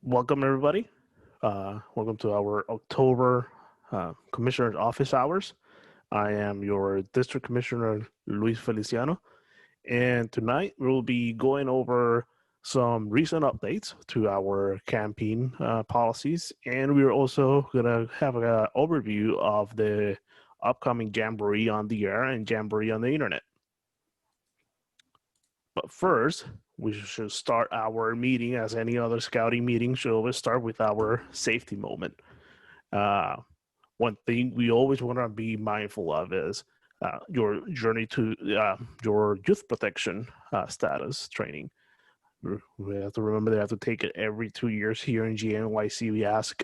Welcome, everybody. Welcome to our October Commissioner's Office Hours. I am your District Commissioner, Luis Feliciano, and tonight we'll be going over some recent updates to our campaign policies, and we're also going to have an overview of the upcoming Jamboree on the air and Jamboree on the internet. But first, we should start our meeting as any other scouting meeting should always start with our safety moment. One thing we always want to be mindful of is your journey to your youth protection status training. We have to remember they have to take it every 2 years here in GNYC. We ask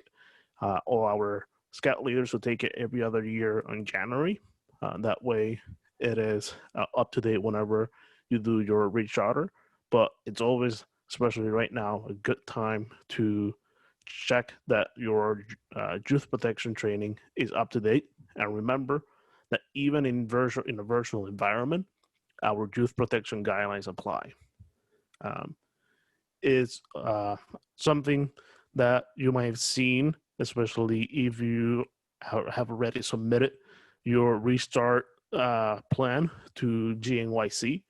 all our scout leaders to take it every other year in January. That way it is up to date whenever you do your recharter. But it's always, especially right now, a good time to check that your youth protection training is up to date. And remember that even in a virtual environment, our youth protection guidelines apply. It's something that you might have seen, especially if you have already submitted your restart plan to GNYC,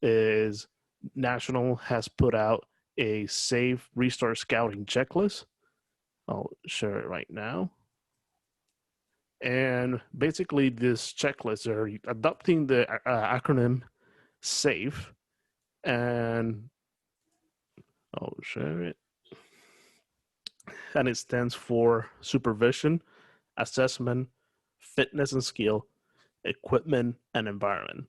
is National has put out a safe restart scouting checklist. I'll share it right now. And basically this checklist are adopting the acronym SAFE, and I'll share it. And it stands for supervision, assessment, fitness and skill, equipment, and environment.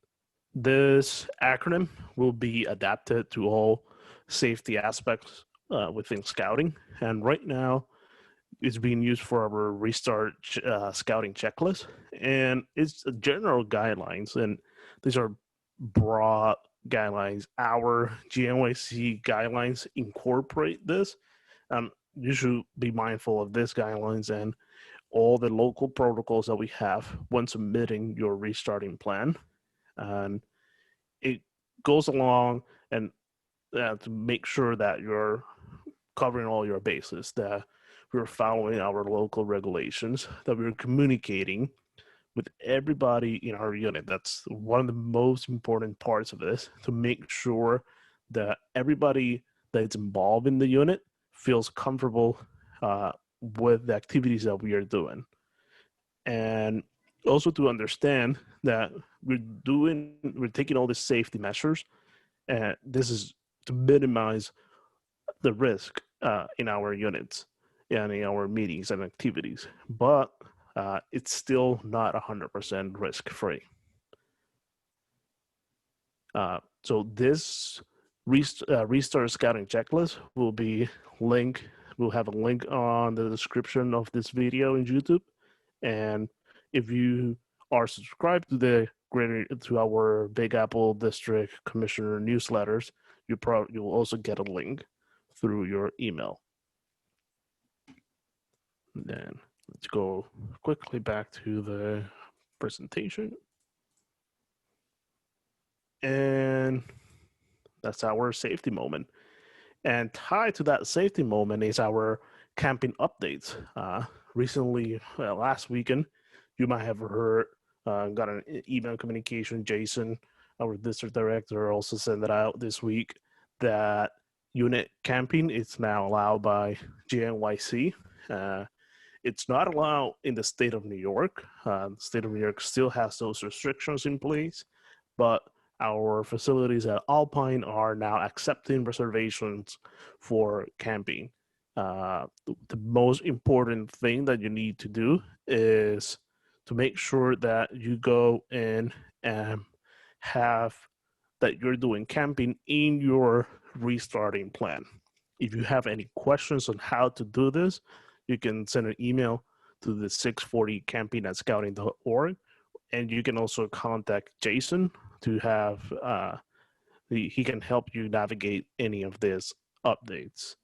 This acronym will be adapted to all safety aspects within scouting. And right now, it's being used for our restart scouting checklist. And it's general guidelines. And these are broad guidelines. Our GNYC guidelines incorporate this. You should be mindful of these guidelines and all the local protocols that we have when submitting your restarting plan. And it goes along and to make sure that you're covering all your bases, that we're following our local regulations, that we're communicating with everybody in our unit. That's one of the most important parts of this, to make sure that everybody that's involved in the unit feels comfortable with the activities that we are doing. And also to understand that we're taking all the safety measures, and this is to minimize the risk in our units and in our meetings and activities, but it's still not 100% risk free. So this restart scouting checklist will be linked. We'll have a link on the description of this video in YouTube, and if you are subscribed to our Big Apple District Commissioner newsletters, you'll also get a link through your email. And then let's go quickly back to the presentation. And that's our safety moment. And tied to that safety moment is our camping updates. Recently, last weekend, you might have heard, got an email communication. Jason, our district director, also sent it out this week that unit camping is now allowed by GNYC. It's not allowed in the state of New York. The state of New York still has those restrictions in place, but our facilities at Alpine are now accepting reservations for camping. The most important thing that you need to do is to make sure that you go in and have that you're doing camping in your restarting plan. If you have any questions on how to do this, you can send an email to the 640camping@scouting.org, and you can also contact Jason to have he can help you navigate any of these updates.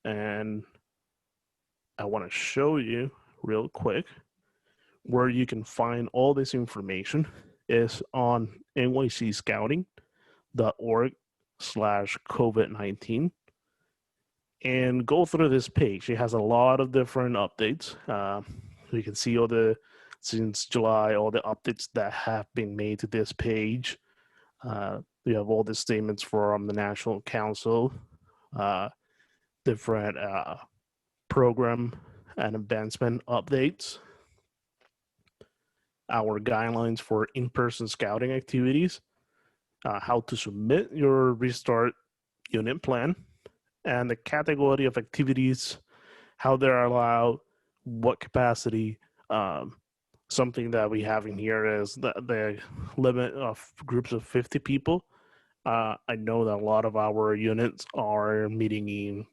And I want to show you real quick where you can find all this information is on nycscouting.org/COVID-19. and go through this page. It has a lot of different updates. You can see since July, all the updates that have been made to this page. You have all the statements from the National Council, different program and advancement updates, our guidelines for in-person scouting activities, how to submit your restart unit plan, and the category of activities, how they're allowed, what capacity. Something that we have in here is the limit of groups of 50 people. I know that a lot of our units are meeting in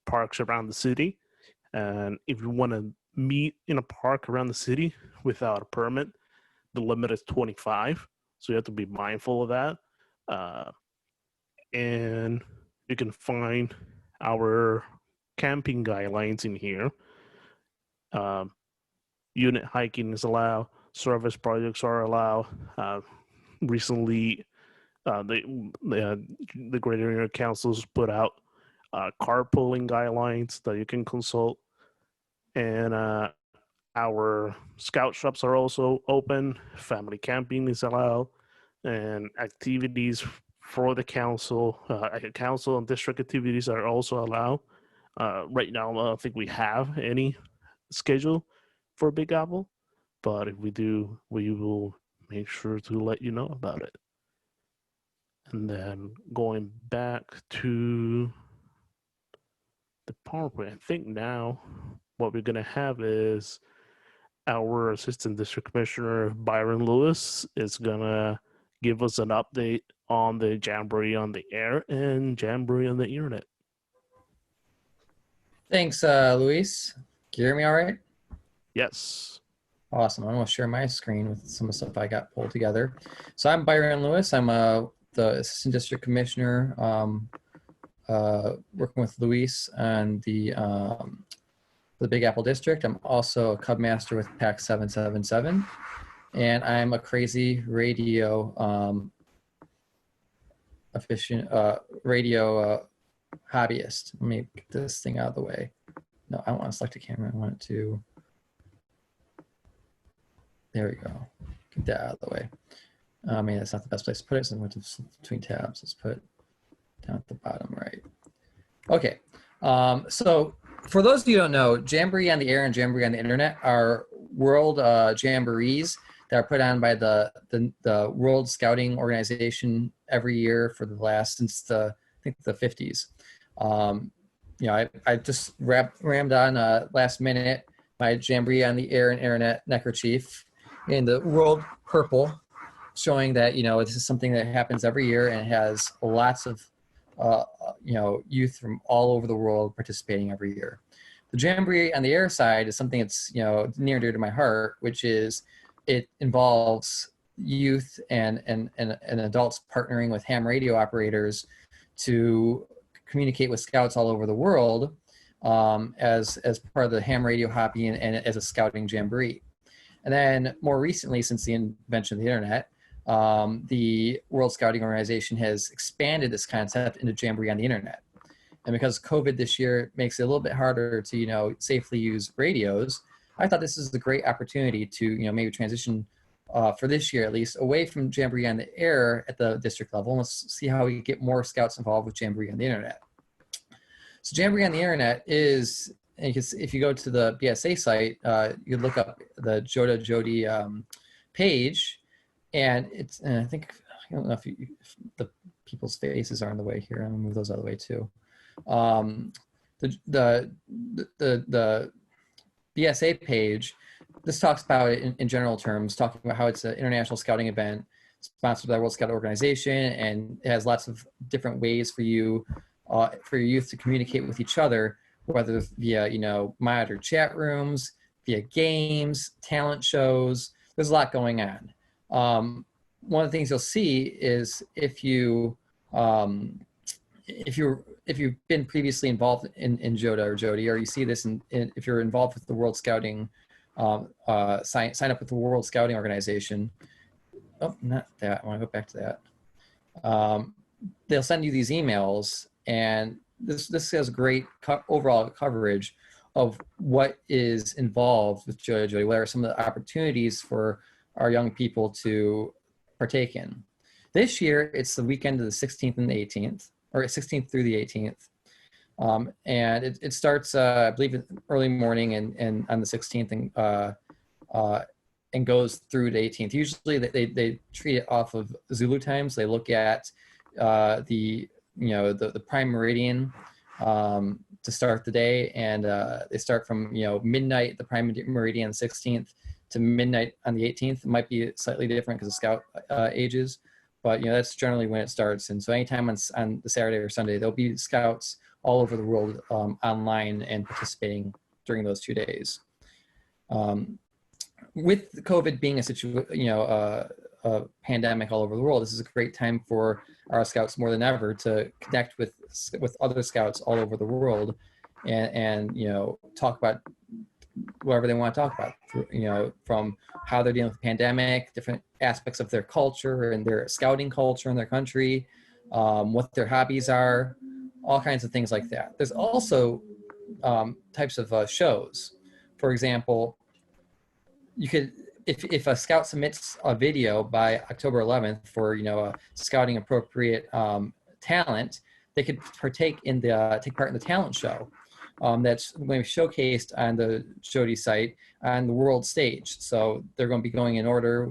parks around the city. And if you want to meet in a park around the city without a permit, the limit is 25. So you have to be mindful of that. And you can find our camping guidelines in here. Unit hiking is allowed. Service projects are allowed. Recently, the Greater New York Council's put out carpooling guidelines that you can consult. And our scout shops are also open. Family camping is allowed. And activities for the council, council and district activities are also allowed. Right now, I don't think we have any schedule for Big Apple, but if we do, we will make sure to let you know about it. And then going back to the PowerPoint, I think now what we're going to have is our Assistant District Commissioner, Byron Lewis, is going to give us an update on the Jamboree on the air and Jamboree on the internet. Thanks, Luis. Can you hear me all right? Yes. Awesome. I'm going to share my screen with some of the stuff I got pulled together. So I'm Byron Lewis. I'm the Assistant District Commissioner, working with Luis on the Big Apple District. I'm also a Cub Master with PAC 777, and I'm a crazy radio hobbyist. Let me get this thing out of the way. No, I don't want to select a camera. I want it to. There we go. Get that out of the way. I mean, that's not the best place to put it, so I went between tabs. Let's put it down at the bottom right. Okay. So for those of you who don't know, Jamboree on the Air and Jamboree on the Internet are world jamborees that are put on by the World Scouting Organization every year for the last, since I think the 50s. You know, I just rammed on last minute my Jamboree on the Air and Internet neckerchief in the world purple, showing that, you know, this is something that happens every year and has lots of, you know, youth from all over the world participating every year. The Jamboree on the Air side is something that's, you know, near and dear to my heart, which is it involves youth and adults partnering with ham radio operators to communicate with scouts all over the world as part of the ham radio hobby and as a scouting jamboree. And then more recently, since the invention of the internet, the World Scouting Organization has expanded this concept into Jamboree on the internet. And because COVID this year makes it a little bit harder to, you know, safely use radios, I thought this is a great opportunity to, you know, maybe transition for this year at least away from Jamboree on the Air at the district level. And let's see how we get more scouts involved with Jamboree on the internet. So Jamboree on the internet is, if you go to the BSA site, you look up the Joda Jody page, and it's, and I think, I don't know if the people's faces are in the way here. I'm gonna move those out of the way too. The BSA page, this talks about it in general terms, talking about how it's an international scouting event sponsored by the World Scout Organization, and it has lots of different ways for you, for your youth to communicate with each other, whether via, you know, monitored chat rooms, via games, talent shows. There's a lot going on. One of the things you'll see is if you've been previously involved in Joda or Jody, or you see this if you're involved with the World Scouting, sign up with the World Scouting Organization. Oh, not that. I want to go back to that. They'll send you these emails, and this has great overall coverage of what is involved with Jody. What are some of the opportunities for our young people to partake in? This year, it's the weekend of the 16th and the 18th, or 16th through the 18th. And it starts, I believe, early morning and on the 16th and goes through the 18th. Usually they treat it off of Zulu times. They look at the prime meridian to start the day, and they start from midnight, the prime meridian 16th, to midnight on the 18th. It might be slightly different because of scout ages, but that's generally when it starts. And so anytime on the Saturday or Sunday, there'll be scouts all over the world online and participating during those 2 days. With COVID being a pandemic all over the world, this is a great time for our scouts more than ever to connect with other scouts all over the world and talk about whatever they want to talk about, from how they're dealing with the pandemic, different aspects of their culture and their scouting culture in their country, what their hobbies are, all kinds of things like that. There's also types of shows. For example, you could, if a scout submits a video by October 11th for a scouting appropriate talent, they could take part in the talent show that's going to be showcased on the Jody site on the world stage. So they're going to be going in order,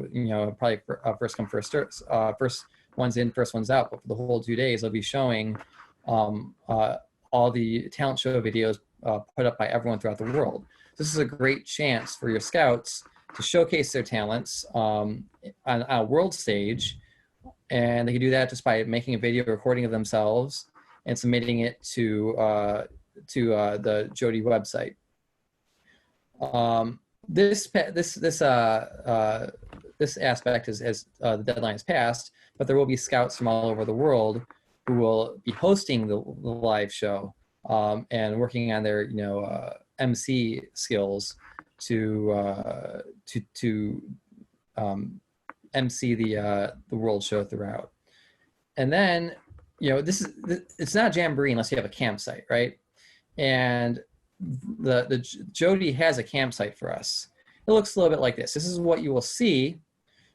probably first come first serve, first one's in, first one's out. But for the whole 2 days, they'll be showing all the talent show videos put up by everyone throughout the world. This is a great chance for your scouts to showcase their talents on a world stage, and they can do that just by making a video recording of themselves and submitting it to the Jody website. This aspect has the deadline has passed, but there will be scouts from all over the world who will be hosting the live show and working on their MC skills to MC the world show throughout. And then it's not a jamboree unless you have a campsite, right? And the Jody has a campsite for us. It looks a little bit like this. This is what you will see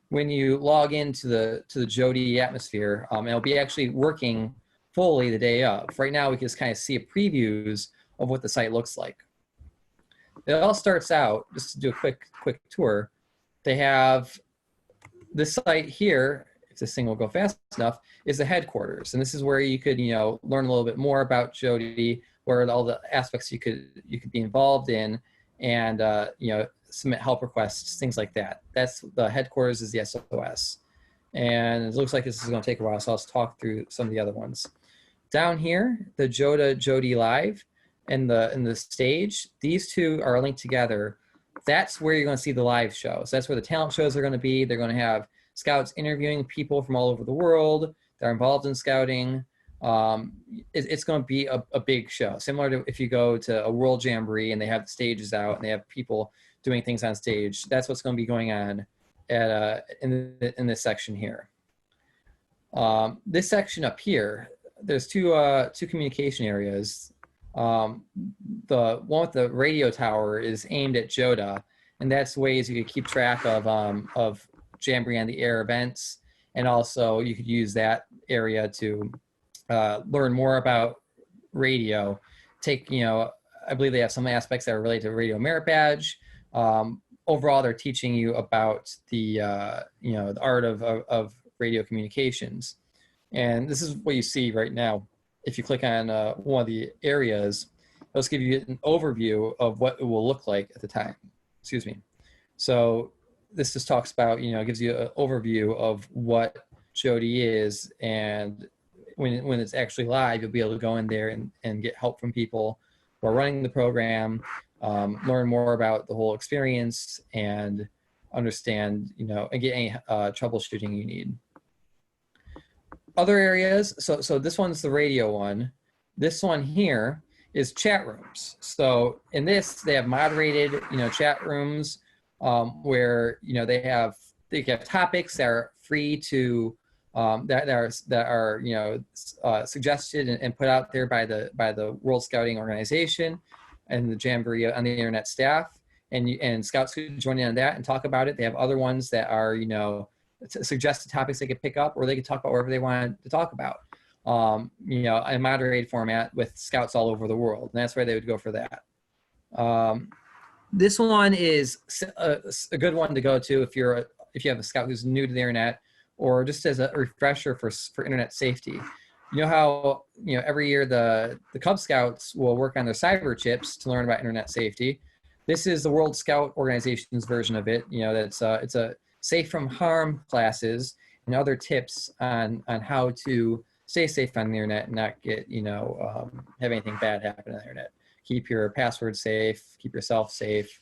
when you log into the Jody atmosphere. And it'll be actually working fully the day of. Right now, we can just kind of see previews of what the site looks like. It all starts out, just to do a quick tour, they have this site here, if this thing will go fast enough, is the headquarters. And this is where you could, learn a little bit more about Jody, where all the aspects you could be involved in, and submit help requests, things like that. That's the headquarters, is the SOS. And it looks like this is going to take a while, so I'll talk through some of the other ones. Down here, the Jody Live and the stage, these two are linked together. That's where you're going to see the live shows. That's where the talent shows are going to be. They're going to have scouts interviewing people from all over the world that are involved in scouting. It's going to be a big show, similar to if you go to a World Jamboree and they have the stages out and they have people doing things on stage. That's what's going to be going on in this section here. This section up here, there's two communication areas. The one with the radio tower is aimed at JODA, and that's ways you could keep track of Jamboree on the Air events, and also you could use that area to learn more about radio. I believe they have some aspects that are related to Radio Merit Badge. Overall, they're teaching you about the the art of radio communications, and this is what you see right now. If you click on one of the areas, it'll give you an overview of what it will look like at the time. Excuse me. So this just talks about, gives you an overview of what Jody is, and when it's actually live, you'll be able to go in there and get help from people who are running the program, learn more about the whole experience, and understand, and get any troubleshooting you need. Other areas, so this one's the radio one. This one here is chat rooms. So in this, they have moderated, chat rooms where, they have topics that are free to that are suggested and put out there by the World Scouting Organization and the Jamboree on the internet staff, and scouts could join in on that and talk about it. They have other ones that are suggested topics they could pick up, or they could talk about whatever they wanted to talk about. In a moderated format with scouts all over the world, and that's where they would go for that. This one is a good one to go to if you have a scout who's new to the internet, or just as a refresher for internet safety. You know how every year the Cub Scouts will work on their cyber chips to learn about internet safety. This is the World Scout Organization's version of it. It's a safe from harm classes and other tips on how to stay safe on the internet and not get have anything bad happen on the internet. Keep your password safe, keep yourself safe,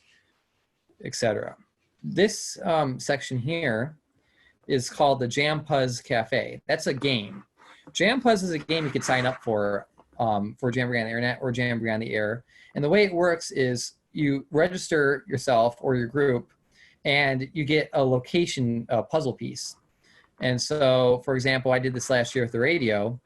etc. This section here is called the JamPuzz Cafe. That's a game. JamPuzz is a game you could sign up for Jamboree on the internet or Jamboree on the air. And the way it works is you register yourself or your group, and you get a location puzzle piece. And so, for example, I did this last year with the radio,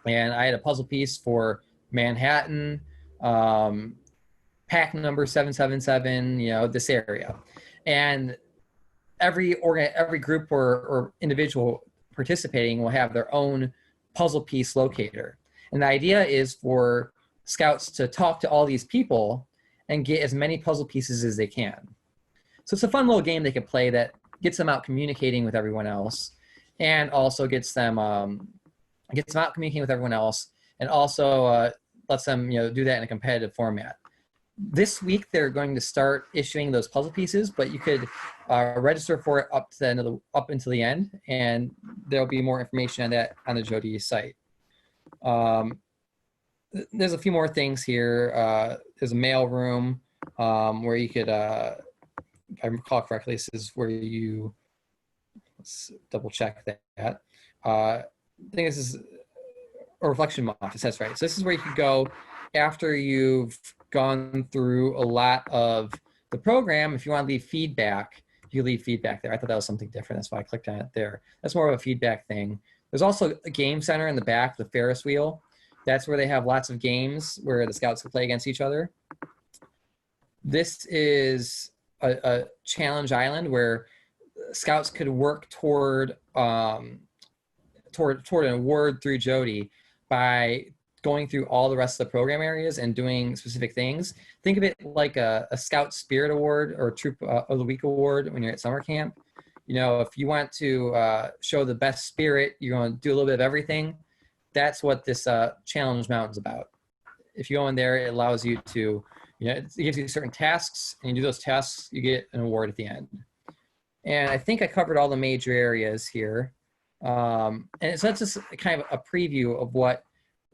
and I had a puzzle piece for Manhattan, pack number 777, this area. And every group or individual participating will have their own puzzle piece locator. And the idea is for scouts to talk to all these people and get as many puzzle pieces as they can. So it's a fun little game they can play that gets them out communicating with everyone else, and also gets them out communicating with everyone else, and also lets them do that in a competitive format. This week they're going to start issuing those puzzle pieces, but you could register for it up until the end, and there'll be more information on that on the Jody site. There's a few more things here. There's a mail room where you could, if I recall correctly, this is where you, let's double check that. I think this is a reflection office, that's right. So this is where you could go after you've gone through a lot of the program. If you want to leave feedback, you leave feedback there. I thought that was something different. That's why I clicked on it there. That's more of a feedback thing. There's also a game center in the back, the Ferris wheel. That's where they have lots of games where the scouts can play against each other. This is a challenge island where scouts could work toward an award through Jody by going through all the rest of the program areas and doing specific things. Think of it like a Scout Spirit Award or Troop of the Week Award when you're at summer camp. If you want to show the best spirit, you're going to do a little bit of everything. That's what this Challenge Mountain's about. If you go in there, it allows you to, it gives you certain tasks, and you do those tasks, you get an award at the end. And I think I covered all the major areas here. And so that's just kind of a preview of what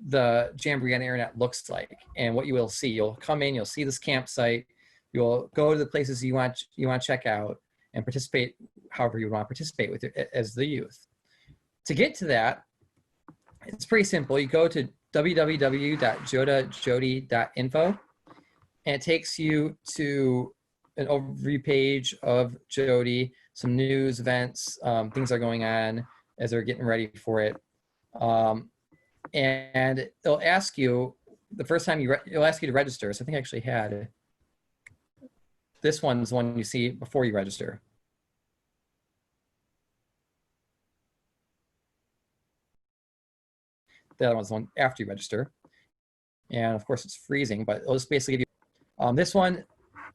the Jamboree on the internet looks like and what you will see. You'll come in, you'll see this campsite, you'll go to the places you want to check out and participate however you want to participate with it as the youth. To get to that, it's pretty simple. You go to www.jodajody.info, and it takes you to an overview page of Jody, some news, events, things are going on as they're getting ready for it. And it'll ask you, the first time it'll ask you to register. So I think I actually had, this one's the one you see before you register. The other one's the one after you register. And of course it's freezing, but it'll just basically give you, this one,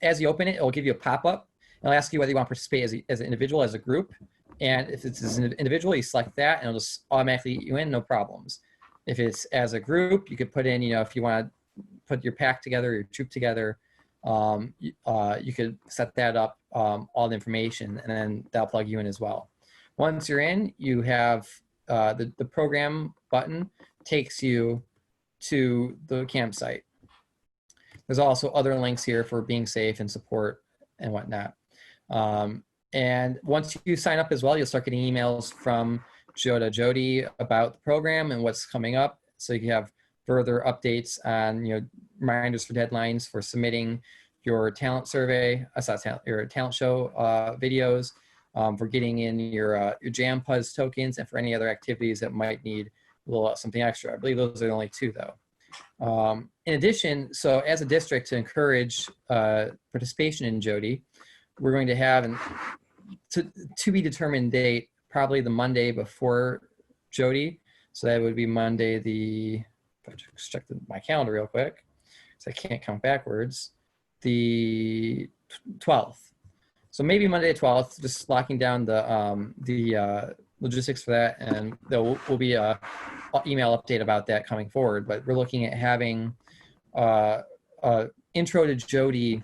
as you open it, it'll give you a pop-up. It'll ask you whether you want to participate as an individual, as a group. And if it's as an individual, you select that and it'll just automatically get you in, no problems. If it's as a group, you could put in, if you want to put your pack together, your troop together, you could set that up, all the information, and then that'll plug you in as well. Once you're in, you have the program button takes you to the campsite. There's also other links here for being safe and support and whatnot. And once you sign up as well, you'll start getting emails from Jody about the program and what's coming up. So you can have further updates on, reminders for deadlines for submitting your talent survey, your talent show videos, for getting in your Jam Puzz tokens and for any other activities that might need a little something extra. I believe those are the only two though. In addition, so as a district to encourage participation in Jody, we're going to have an to be determined date, probably the Monday before Jody. So that would be Monday the, if I just check my calendar real quick, because I can't count backwards, the 12th. So maybe Monday the 12th, just locking down the logistics for that, and there will be a email update about that coming forward. But we're looking at having intro to Jody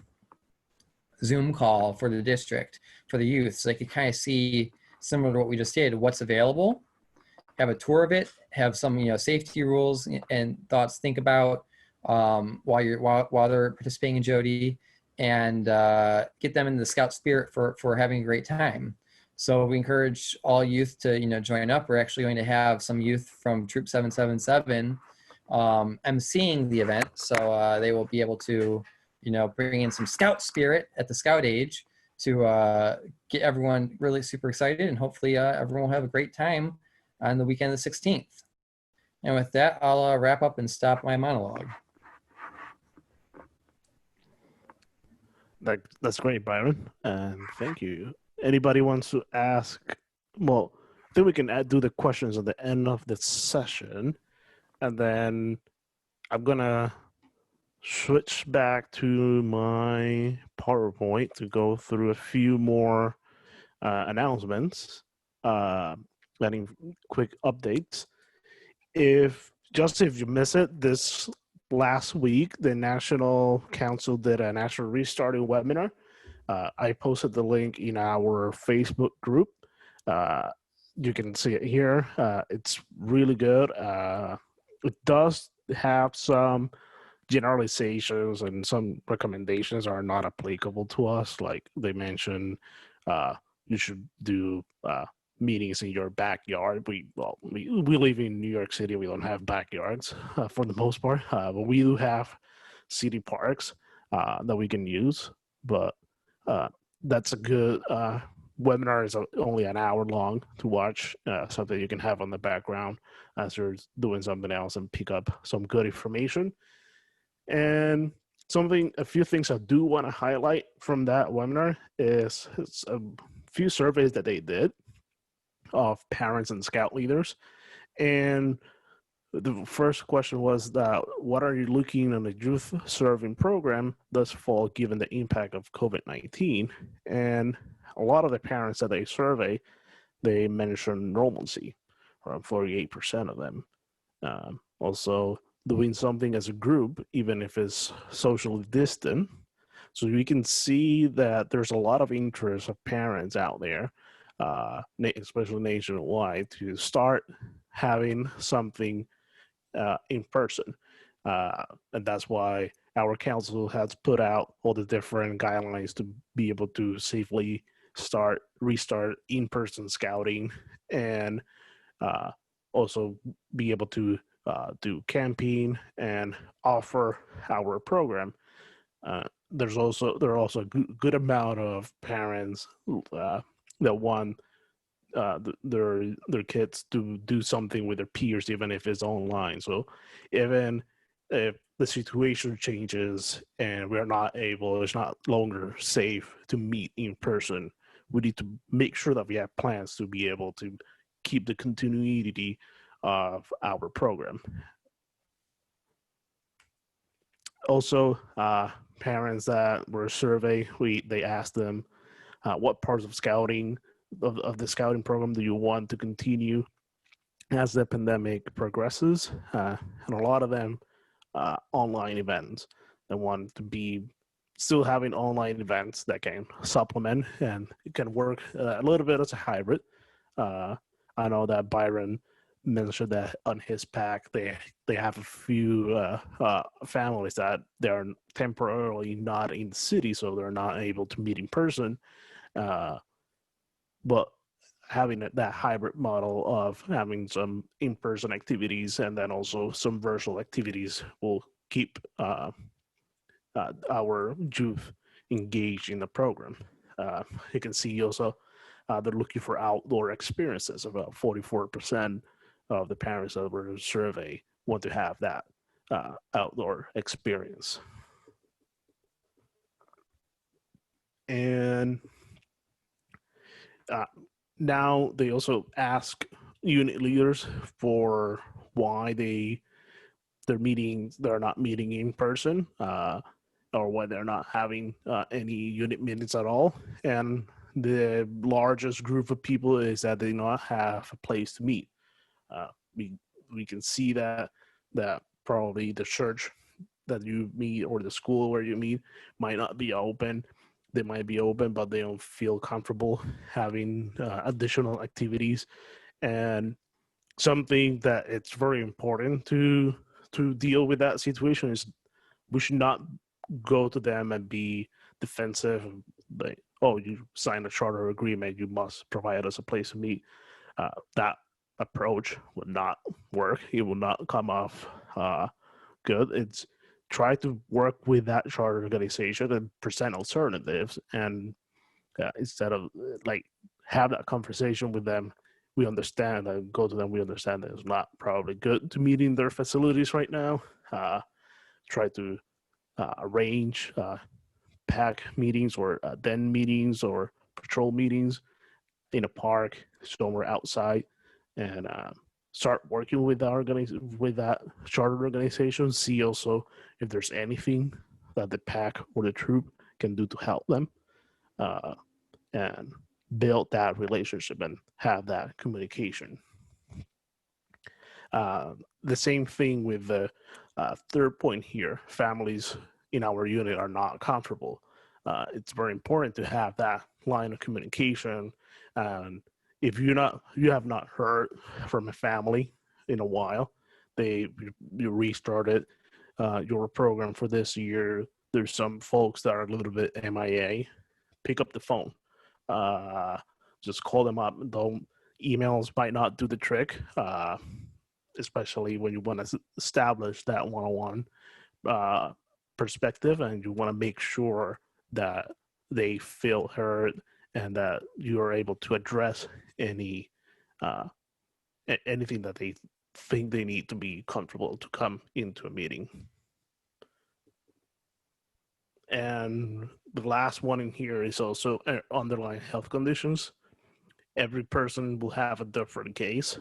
Zoom call for the district, for the youth, so they could kind of see, similar to what we just did, what's available, have a tour of it, have some safety rules and thoughts think about while they're participating in Jody, and get them in the scout spirit for having a great time. So we encourage all youth to join up. We're actually going to have some youth from Troop 777 emceeing the event, so they will be able to bring in some scout spirit at the scout age to get everyone really super excited, and hopefully everyone will have a great time on the weekend of the 16th. And with that, I'll wrap up and stop my monologue. That's great, Byron, and thank you. Anybody wants to ask? Well, I think we can do the questions at the end of the session, and then I'm gonna switch back to my PowerPoint to go through a few more announcements, letting quick updates. If you miss it, this last week, the National Council did a National Restarting webinar. I posted the link in our Facebook group. You can see it here. It's really good. It does have some generalizations and some recommendations are not applicable to us. Like they mentioned, you should do meetings in your backyard. We live in New York City. We don't have backyards for the most part, but we do have city parks that we can use. But that's a good webinar. Is only an hour long to watch, something you can have on the background as you're doing something else and pick up some good information. And a few things I do want to highlight from that webinar is a few surveys that they did of parents and scout leaders. And the first question was that what are you looking on a youth serving program thus fall given the impact of COVID-19? And a lot of the parents that they survey, they mentioned normalcy, around 48% of them. Also doing something as a group, even if it's socially distant. So we can see that there's a lot of interest of parents out there, especially nationwide, to start having something in person. And that's why our council has put out all the different guidelines to be able to safely restart in-person scouting, and also be able to do camping and offer our program. There are also a good amount of parents that want their kids to do something with their peers, even if it's online. So even if the situation changes and it's not longer safe to meet in person, we need to make sure that we have plans to be able to keep the continuity of our program. Also, parents that were surveyed, they asked them what parts of the scouting program do you want to continue as the pandemic progresses, and a lot of them online events. They want to be still having online events that can supplement, and it can work a little bit as a hybrid. I know that Byron mentioned that on his pack they have a few families that they're temporarily not in the city, so they're not able to meet in person, but having that hybrid model of having some in-person activities and then also some virtual activities will keep our youth engaged in the program. You can see also they're looking for outdoor experiences. About 44% of the parents that were surveyed want to have that outdoor experience. And now they also ask unit leaders for why they're not meeting in person, or why they're not having any unit meetings at all. And the largest group of people is that they not have a place to meet. Uh, we can see that probably the church that you meet or the school where you meet might not be open. They might be open, but they don't feel comfortable having additional activities. And something that it's very important to deal with that situation is we should not go to them and be defensive, like, oh, you signed a charter agreement, you must provide us a place to meet. That approach would not work. It will not come off good. It's try to work with that charter organization and present alternatives, and instead of like have that conversation with them. We understand and go to them. We understand that it's not probably good to meet in their facilities right now. Try to arrange pack meetings or den meetings or patrol meetings in a park somewhere outside, and start working with with that charter organization. See also if there's anything that the pack or the troop can do to help them, and build that relationship and have that communication. The same thing with the third point here. Families in our unit are not comfortable. It's very important to have that line of communication. And if you have not heard from a family in a while, you restarted your program for this year. There's some folks that are a little bit MIA. Pick up the phone. Just call them up. Don't emails might not do the trick, especially when you want to establish that one-on-one perspective, and you want to make sure that they feel heard and that you are able to address any anything that they think they need to be comfortable to come into a meeting. And the last one in here is also underlying health conditions. Every person will have a different case,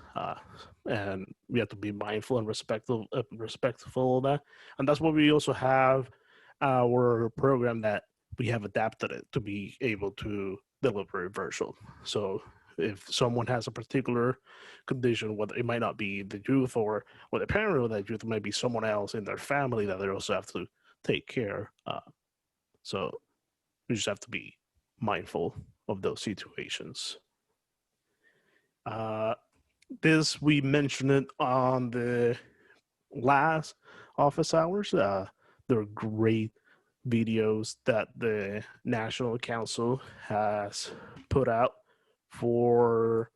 and we have to be mindful and respectful of that. And that's why we also have our program that we have adapted it to be able to deliver virtual. So if someone has a particular condition, whether it might not be the youth or the parent of that youth, it might be someone else in their family that they also have to take care. So we just have to be mindful of those situations. This we mentioned it on the last office hours. There are great videos that the National Council has put out for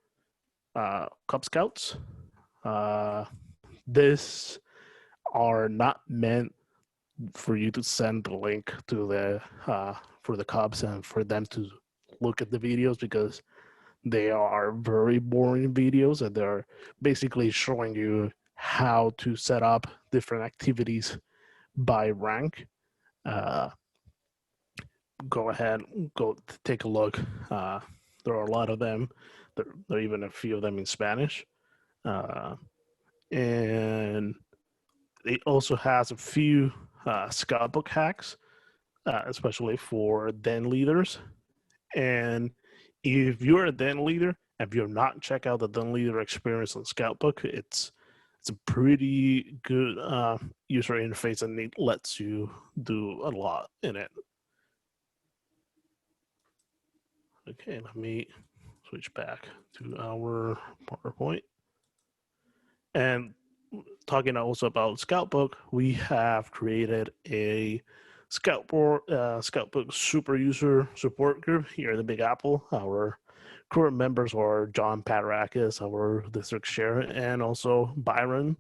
Cub Scouts. This are not meant for you to send the link to the for the Cubs and for them to look at the videos, because they are very boring videos, and they're basically showing you how to set up different activities by rank. Go ahead, go take a look. There are a lot of them. There are even a few of them in Spanish. And it also has a few scout book hacks, especially for den leaders. And if you're a den leader, if you're not check out the den leader experience on Scoutbook, it's a pretty good user interface, and it lets you do a lot in it. Okay, let me switch back to our PowerPoint. And talking also about Scoutbook, we have created a Scoutbook super user support group here in the Big Apple. Our current members are John Patarakis, our district chair, and also Byron.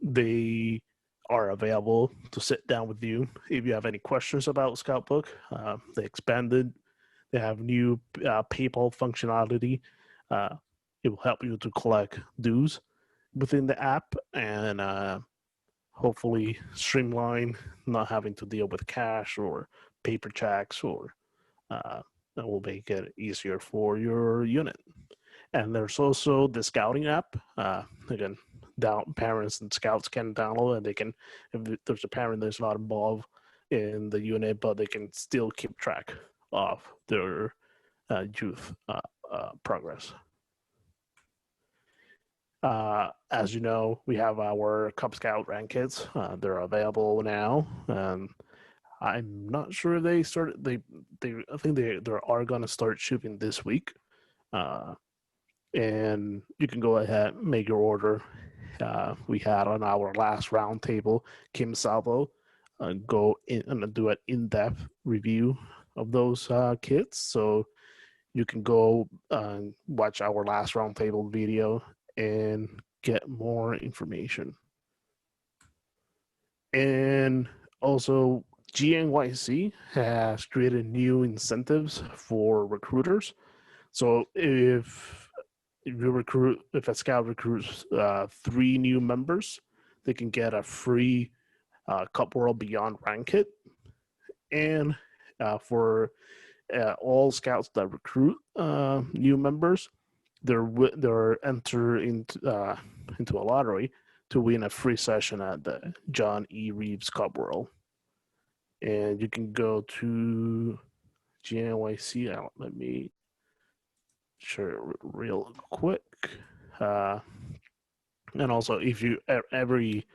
They are available to sit down with you if you have any questions about Scoutbook. They They have new PayPal functionality. It will help you to collect dues within the app and hopefully streamline not having to deal with cash or paper checks, or that will make it easier for your unit. And there's also the scouting app. Again, parents and scouts can download, and they can, if there's a parent that's not involved in the unit, but they can still keep track of their youth progress. As you know, we have our Cub Scout rank kits. They're available now. I'm not sure they started. I think they are gonna start shipping this week. And you can go ahead make your order. We had on our last roundtable, Kim Salvo go in and do an in-depth review of those kits. So you can go watch our last roundtable video and get more information. And also, GNYC has created new incentives for recruiters. So if a scout recruits 3 new members, they can get a free Cup World Beyond rank kit. And for all scouts that recruit new members, they're entered into a lottery to win a free session at the John E. Reeves Cup World. And you can go to GNYC. Let me share it real quick. And also, if you every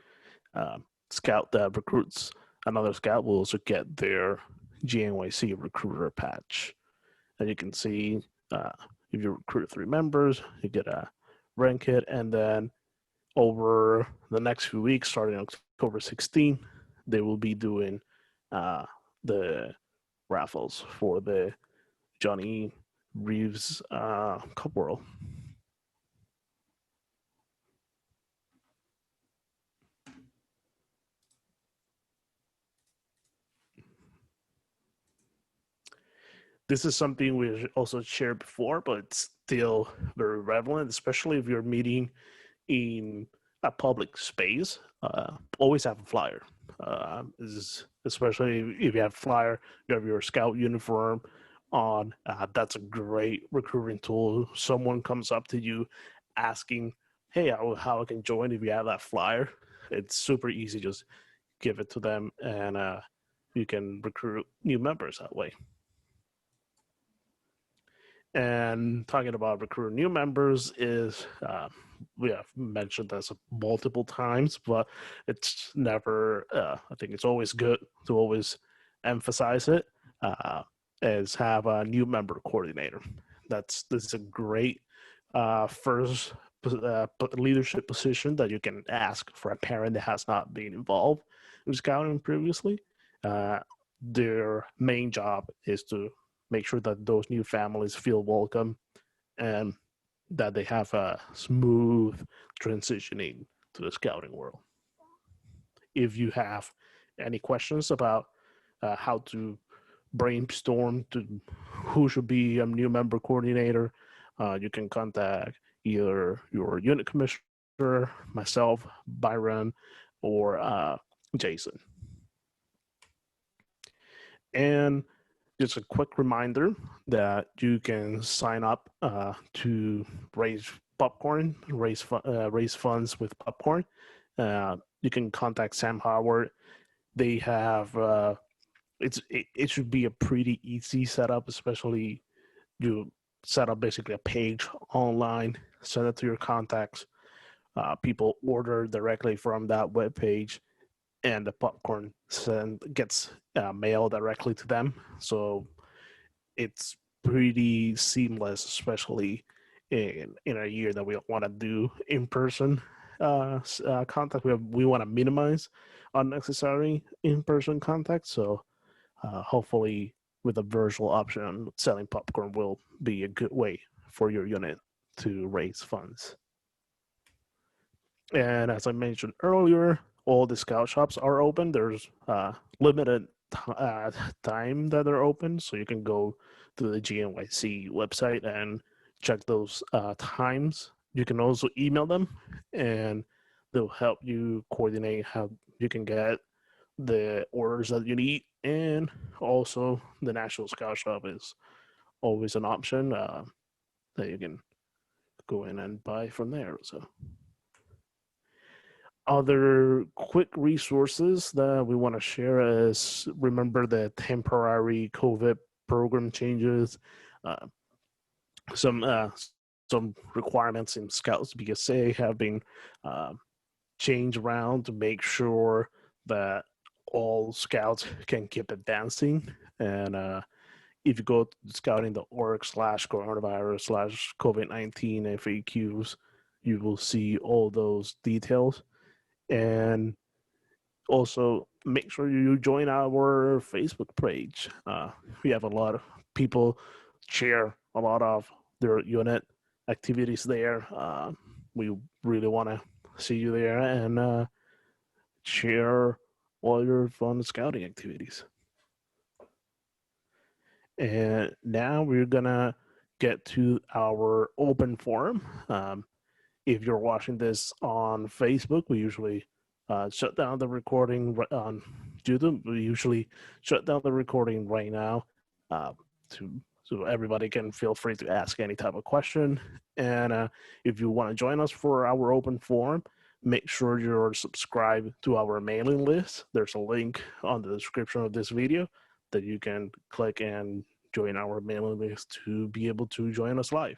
scout that recruits another scout will also get their GNYC recruiter patch. And you can see if you recruit 3 members, you get a rank kit. And then over the next few weeks, starting October 16, they will be doing the raffles for the Johnny Reeves Cup World. This is something we also shared before, but it's still very relevant, especially if you're meeting in a public space. Always have a flyer. Especially if you have a flyer, you have your scout uniform on. That's a great recruiting tool. Someone comes up to you asking, "Hey, how I can join?" If you have that flyer, it's super easy. Just give it to them, and you can recruit new members that way. And talking about recruiting new members is we have mentioned this multiple times, but it's never. I think it's always good to always emphasize it. Is have a new member coordinator. This is a great first leadership position that you can ask for a parent that has not been involved in scouting previously. Their main job is to make sure that those new families feel welcome and that they have a smooth transitioning to the scouting world. If you have any questions about how to brainstorm to who should be a new member coordinator, you can contact either your unit commissioner, myself, Byron, or Jason. And just a quick reminder that you can sign up to raise popcorn, raise funds with popcorn. You can contact Sam Howard. They have it should be a pretty easy setup, especially you set up basically a page online, send it to your contacts. People order directly from that web page, and the popcorn gets mailed directly to them. So it's pretty seamless, especially in a year that we want to do in-person contact. We want to minimize unnecessary in-person contact. So hopefully with a virtual option, selling popcorn will be a good way for your unit to raise funds. And as I mentioned earlier, all the scout shops are open. There's limited time that they're open, so you can go to the GNYC website and check those times. You can also email them, and they'll help you coordinate how you can get the orders that you need. And also, the National Scout Shop is always an option that you can go in and buy from there. So, other quick resources that we want to share is, remember the temporary COVID program changes, uh, some some requirements in Scouts BSA have been uh, changed around to make sure that all Scouts can keep advancing. And if you go to scouting.org/coronavirus/COVID-19 FAQs, you will see all those details. And also make sure you join our Facebook page. We have a lot of people share a lot of their unit activities there. We really want to see you there and share all your fun scouting activities. And now we're gonna get to our open forum. If you're watching this on Facebook, we usually shut down the recording on YouTube. We usually shut down the recording right now uh, so everybody can feel free to ask any type of question. And if you want to join us for our open forum, make sure you're subscribed to our mailing list. There's a link on the description of this video that you can click and join our mailing list to be able to join us live.